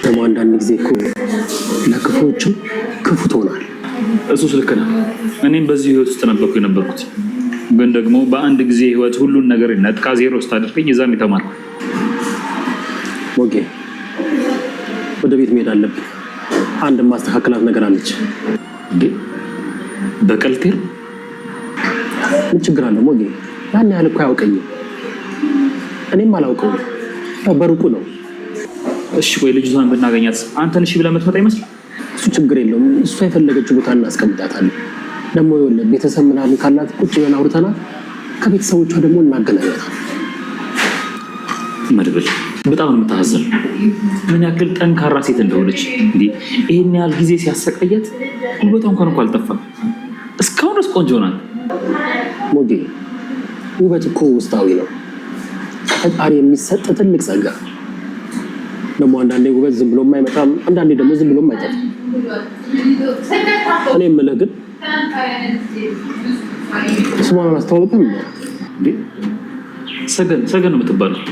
ደግሞ አንዳንድ ጊዜ እኮ ለክፉዎቹ ክፉ ትሆናል። እሱስ ልክ ነህ። እኔም በዚህ ህይወት ውስጥ ነበርኩ የነበርኩት፣ ግን ደግሞ በአንድ ጊዜ ህይወት ሁሉን ነገር ነጥቃ ዜሮ ስታደርገኝ እዛም የተማርኩ። ሞጌ ወደ ቤት መሄድ አለብን። አንድ ማስተካከላት ነገር አለች። በቀልቴር ምን ችግር አለ ሞጌ? ያን ያህል እኮ አያውቀኝም፣ እኔም አላውቀውም። ያው በሩቁ ነው። እሺ ቆይ ልጅቷን ብናገኛት አንተን እሺ ብለህ የምትመጣ ይመስላል? እሱ ችግር የለውም። እሷ የፈለገችው ቦታ እናስቀምጣታለን። ደግሞ ይኸውልህ ቤተሰብ ምናምን ካላት ቁጭ ብለን አውርተናል። ከቤተሰቦቿ ደግሞ እናገናኛታለን። መድብል በጣም የምታሳዝን ምን ያክል ጠንካራ ሴት እንደሆነች እንዴ! ይሄን ያህል ጊዜ ሲያሰቃያት ጉልበቷ እንኳን እኮ አልጠፋም። እስካሁን ድረስ ቆንጆ ናት። ሞጌ ውበት እኮ ውስጣዊ ነው፣ ፈጣሪ የሚሰጥ ትልቅ ጸጋ። ደግሞ አንዳንዴ ውበት ዝም ብሎም አይመጣም፣ አንዳንዴ ደግሞ ዝም ብሎም አይጠፋም። እኔ የምልህ ግን ስሟን አላስተዋወቅም እንዴ? ሰገን ነው የምትባለው።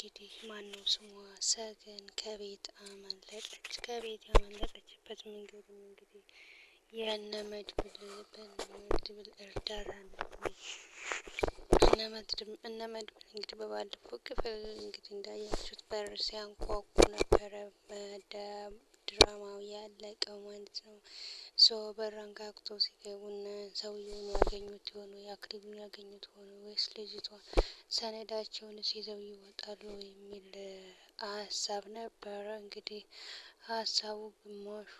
እንግዲህ ማነው ስሟ ሰገን ከቤት አመለጠች። ከቤት ያመለጠችበት መንገድም እንግዲህ የእነ መድብል እርዳታ ነው። እነ መድብል እንግዲህ በባለፈው ክፍል እንግዲህ እንዳያችሁት በር ሲያንኳኩ ነበረ። ድራማው ያለቀው ማለት ነው። በር አንኳኩቶ ሲገቡና ሰውየውን ያገኙት ሆኖ የአክሊሉን ያገኙት ሆኖ ወይስ ልጅቷ ሰነዳቸውንስ ይዘው ይወጣሉ የሚል ሀሳብ ነበረ። እንግዲህ ሀሳቡ ግማሹ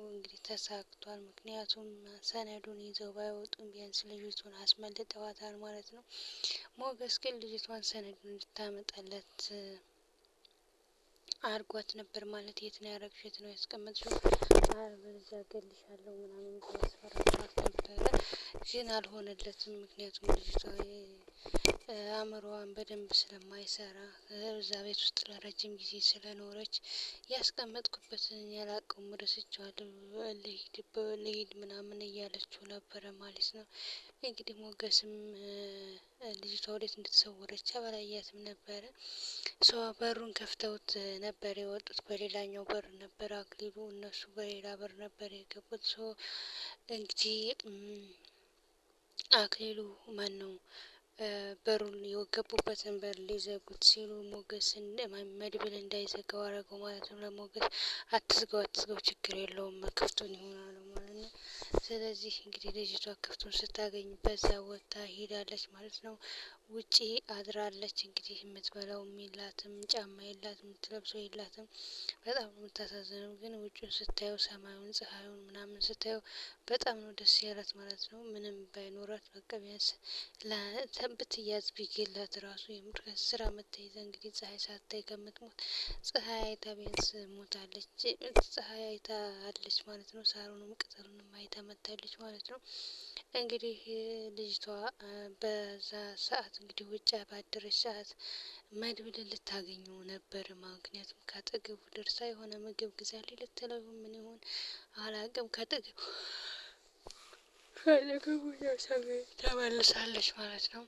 እንግዲህ ተሳክቷል። ምክንያቱም ሰነዱን ይዘው ባይወጡም ቢያንስ ልጅቷን አስመልጠዋታል ማለት ነው። ሞገስ ግን ልጅቷን ሰነዱን እንድታመጣለት አርጓት ነበር ማለት። የት ነው ያረግሽው? የት ነው ያስቀመጥሽው? አለበለዚያ እገልሻለሁ ምናምን ያስፈራራት ነበረ። ግን አልሆነለትም። ምክንያቱም ልጅቷ አእምሮዋን በደንብ ስለማይሰራ እዛ ቤት ውስጥ ለረጅም ጊዜ ስለኖረች ያስቀመጥኩበትን ያላቀውም ረስቼዋለሁ፣ ልሂድ ምናምን እያለችው ነበረ ማለት ነው። እንግዲህ ሞገስም ልጅቷ ወዴት እንድትሰወረች አላያትም ነበረ። በሩን ከፍተውት ነበር የወጡት። በሌላኛው በር ነበር አክሊሉ፣ እነሱ በሌላ በር ነበር የገቡት። እንግዲህ አክሊሉ ማን ነው በሩን የገቡበትን በር ሊዘጉት ሲሉ ሞገስን መድብል እንዳይዘጋው አረገው ማለት ነው። ለሞገስ አትዝጋው ችግር የለውም ክፍቱን ይሆናል ማለት ነው። ስለዚህ እንግዲህ ልጅቷ ክፍቱን ስታገኝ በዛ ወጥታ ሄዳለች ማለት ነው። ውጪ አድራለች። እንግዲህ የምትበላው የላትም፣ ጫማ የላትም፣ የምትለብሰው የላትም። በጣም ነው የምታሳዝነው። ግን ውጭውን ስታየው ሰማዩን፣ ፀሐዩን ምናምን ስታየው በጣም ነው ደስ ያላት ማለት ነው። ምንም ባይኖራት በቃ ቢያንስ ብትያዝ ቢገላት ራሱ የምር ስራ መታይዘ እንግዲህ ፀሐይ ሳታይ ከምትሞት ፀሐይ አይታ ቢያንስ ሞታለች። ፀሐይ አይታ አለች ማለት ነው። ሳሩንም ቅጠሉንም አይታ መታለች ማለት ነው። እንግዲህ ልጅቷ በዛ ሰዓት እንግዲህ ውጭ ባደረች ሰዓት መድብልን ልታገኘው ነበር። ምክንያቱም ካጠገቡ ደርሳ የሆነ ምግብ ግዛልኝ ልትለው ምን ይሆን አላቅም። ካጠገቡ ተመልሳለች ማለት ነው።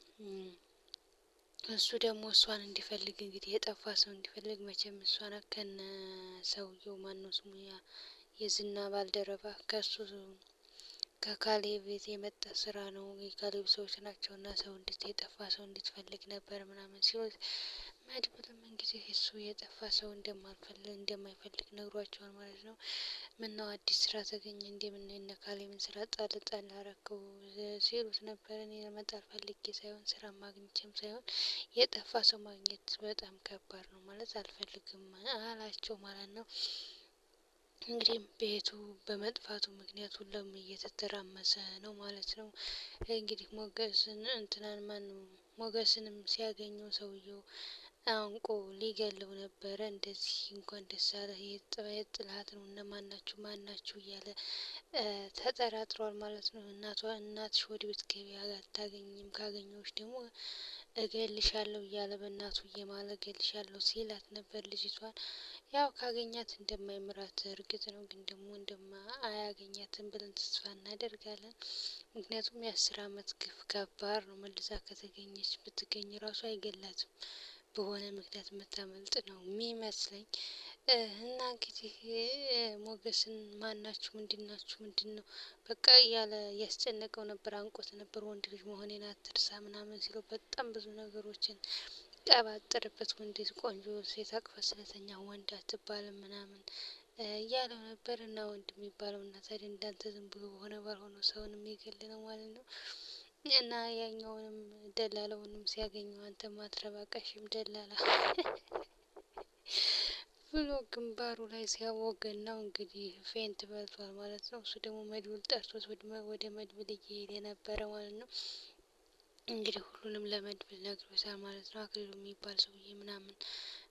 እሱ ደግሞ እሷን እንዲፈልግ እንግዲህ የጠፋ ሰው እንዲፈልግ መቼም እሷን ከነ ሰውየው ማነው ስሙ የዝና ባልደረባ ከሱ ከካሌብ ቤት የመጣ ስራ ነው። የካሌብ ሰዎች ናቸው እና የጠፋ ሰው እንድትፈልግ ነበር ምናምን ሲሉት መድብልም እንግዲህ እሱ የጠፋ ሰው እንደማይፈልግ ነግሯቸዋል ማለት ነው። ምነው አዲስ ስራ ተገኘ እንደምን እነ ካሌብን ስራ ጣል አረከው ሲሉት ነበር። እኔ ለመጣል ፈልጌ ሳይሆን ስራ ማግኘትም ሳይሆን የጠፋ ሰው ማግኘት በጣም ከባድ ነው ማለት አልፈልግም አላቸው ማለት ነው። እንግዲህ ቤቱ በመጥፋቱ ምክንያት ሁሉም እየተተራመሰ ነው ማለት ነው። እንግዲህ ሞገስንም ሲያገኘው ሰውየው አንቆ ሊገለው ነበረ። እንደዚህ እንኳን ደስ አለህ የጥላት ነው እነማን ናችሁ እያለ ተጠራጥሯል ማለት ነው። እናትሽ ወደ ቤት ገቢ አታገኝም፣ ካገኘዎች ደግሞ እገልሻለሁ እያለ በእናቱ እየማለ እገልሻለሁ ሲላት ነበር ልጅቷን። ያው ካገኛት እንደማይምራት እርግጥ ነው፣ ግን ደግሞ አያገኛትም ብለን ተስፋ እናደርጋለን። ምክንያቱም የ10 አመት ግፍ ከባድ ነው። መልሳ ከተገኘች ብትገኝ ራሱ አይገላትም። በሆነ ምክንያት የምታመልጥ ነው የሚመስለኝ። እና እንግዲህ ሞገስን ማናችሁ ምንድናችሁ ምንድን ነው በቃ እያለ እያስጨነቀው ነበር፣ አንቆት ነበር። ወንድ ልጅ መሆኔን አትርሳ ምናምን ሲለው በጣም ብዙ ነገሮችን ቀባጠረበት። ወንድ ቆንጆ ሴት አቅፋ ስለተኛ ወንድ አትባልም ምናምን እያለው ነበር። እና ወንድ የሚባለው እና ታዲያ እንዳንተ ዝም ብሎ በሆነ ባልሆነው ሰውን የሚገል ነው ማለት ነው። እና ያኛውንም ደላለውንም ሲያገኘው አንተ ማትረባ ቀሽም ደላላ ብሎ ግንባሩ ላይ ሲያወገን ነው እንግዲህ ፌንት በልቷል ማለት ነው። እሱ ደግሞ መድብል ጠርቶት ወደ መድብል እየሄደ ነበረ ማለት ነው። እንግዲህ ሁሉንም ለመድብል ነግሮታል ማለት ነው። አክሊሉ የሚባል ሰውዬ ምናምን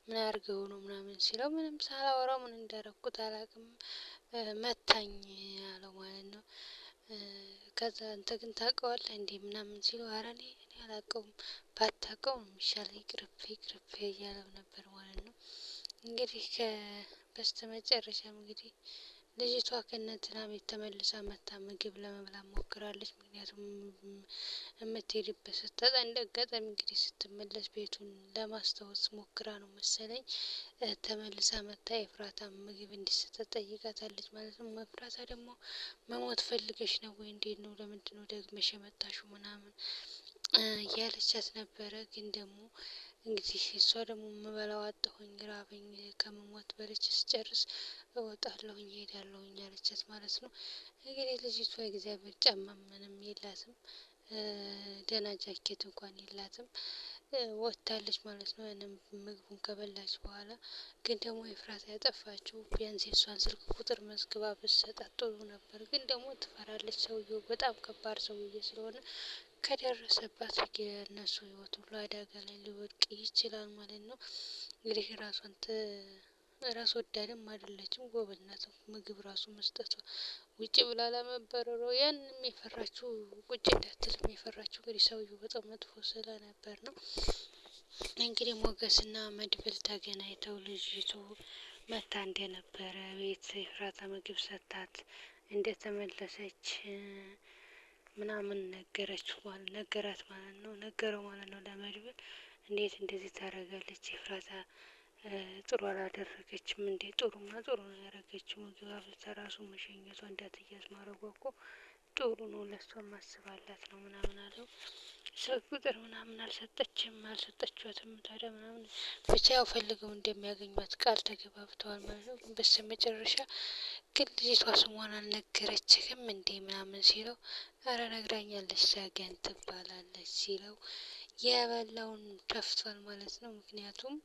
ምን አድርገው ነው ምናምን ሲለው ምንም ሳላወራው ምን እንዳረኩት አላውቅም መታኝ አለው ማለት ነው። ከዛ አንተ ግን ታውቀዋለህ እንዴ ምናምን ሲለው ኧረ እኔ አላውቀውም፣ ባታውቀው ነው የሚሻለው፣ ይቅርብ እያለው ነበር ማለት ነው። እንግዲህ በስተመጨረሻም እንግዲህ ልጅቷ ከእነንትና ቤት ተመልሳ መታ ምግብ ለመብላት ሞክራለች። ምክንያቱም የምትሄድበት ስታጣ እንደ አጋጣሚ እንግዲህ ስትመለስ ቤቱን ለማስታወስ ሞክራ ነው መሰለኝ ተመልሳ መታ ኤፍራታ ምግብ እንዲሰጣት ጠይቃታለች ማለት ነው። ኤፍራታ ደግሞ መሞት ፈልገሽ ነው ወይ እንዴት ነው ለምንድን ነው ደግመሽ የመጣሽው ምናምን እያለቻት ነበረ። ግን ደግሞ እንግዲህ እሷ ደግሞ የምበላው አጣሁኝ ራበኝ፣ ከመሞት በልቼ ስጨርስ እወጣለሁኝ እሄዳለሁኝ አለቻት ማለት ነው። እንግዲህ ልጅቷ እግዚአብሔር ጫማ ምንም የላትም፣ ደህና ጃኬት እንኳን የላትም፣ ወጥታለች ማለት ነው። ያንን ምግቡን ከበላች በኋላ ግን ደግሞ ኤፍራታ ያጠፋችው ቢያንስ የሷን ስልክ ቁጥር መዝግባ ብትሰጣት ጥሩ ነበር። ግን ደግሞ ትፈራለች። ሰውየው በጣም ከባድ ሰውዬ ስለሆነ ከደረሰባት የእነሱ ህይወት ሁሉ አደጋ ላይ ሊወድቅ ይችላል ማለት ነው። እንግዲህ ራስ ወዳድም አይደለችም፣ ጎበዝ ናት። ምግብ ራሱ መስጠቷ ውጭ ብላ ለመበረሯ ያንም የፈራችው ቁጭ እንዳትልም የፈራችው እንግዲህ ሰውየው በጣም መጥፎ ስለነበር ነው። እንግዲህ ሞገስና መድብል ተገናኝተው ልጅቱ መታ እንደነበረ ቤት ኤፍራታ ምግብ ሰታት እንደተመለሰች ምናምን ነገራት ማለት ነው። ነገረው ማለት ነው ለመድብል። እንዴት እንደዚህ ታደርጋለች ኤፍራታ ጥሩ አላደረገችም እንዴ? ጥሩማ ጥሩ ነው ያደረገችው። ምግብ አብልታ ራሱ መሸኘቷ እንዳትያዝ ማድረጓ እኮ ጥሩ ነው፣ ለሷ ማስባላት ነው ምናምን አለው። ስልክ ቁጥር ምናምን አልሰጠችዋትም ታዲያ ምናምን ብቻ ያው ፈልገው እንደሚያገኟት ቃል ተገባብተዋል ማለት ነው። በስተመጨረሻ ግን ልጅቷ ስሟን አልነገረችህም እንዴ ምናምን ሲለው ኧረ ነግራኛለች ሰገን ትባላለች ሲለው የበላውን ተፍቷል ማለት ነው። ምክንያቱም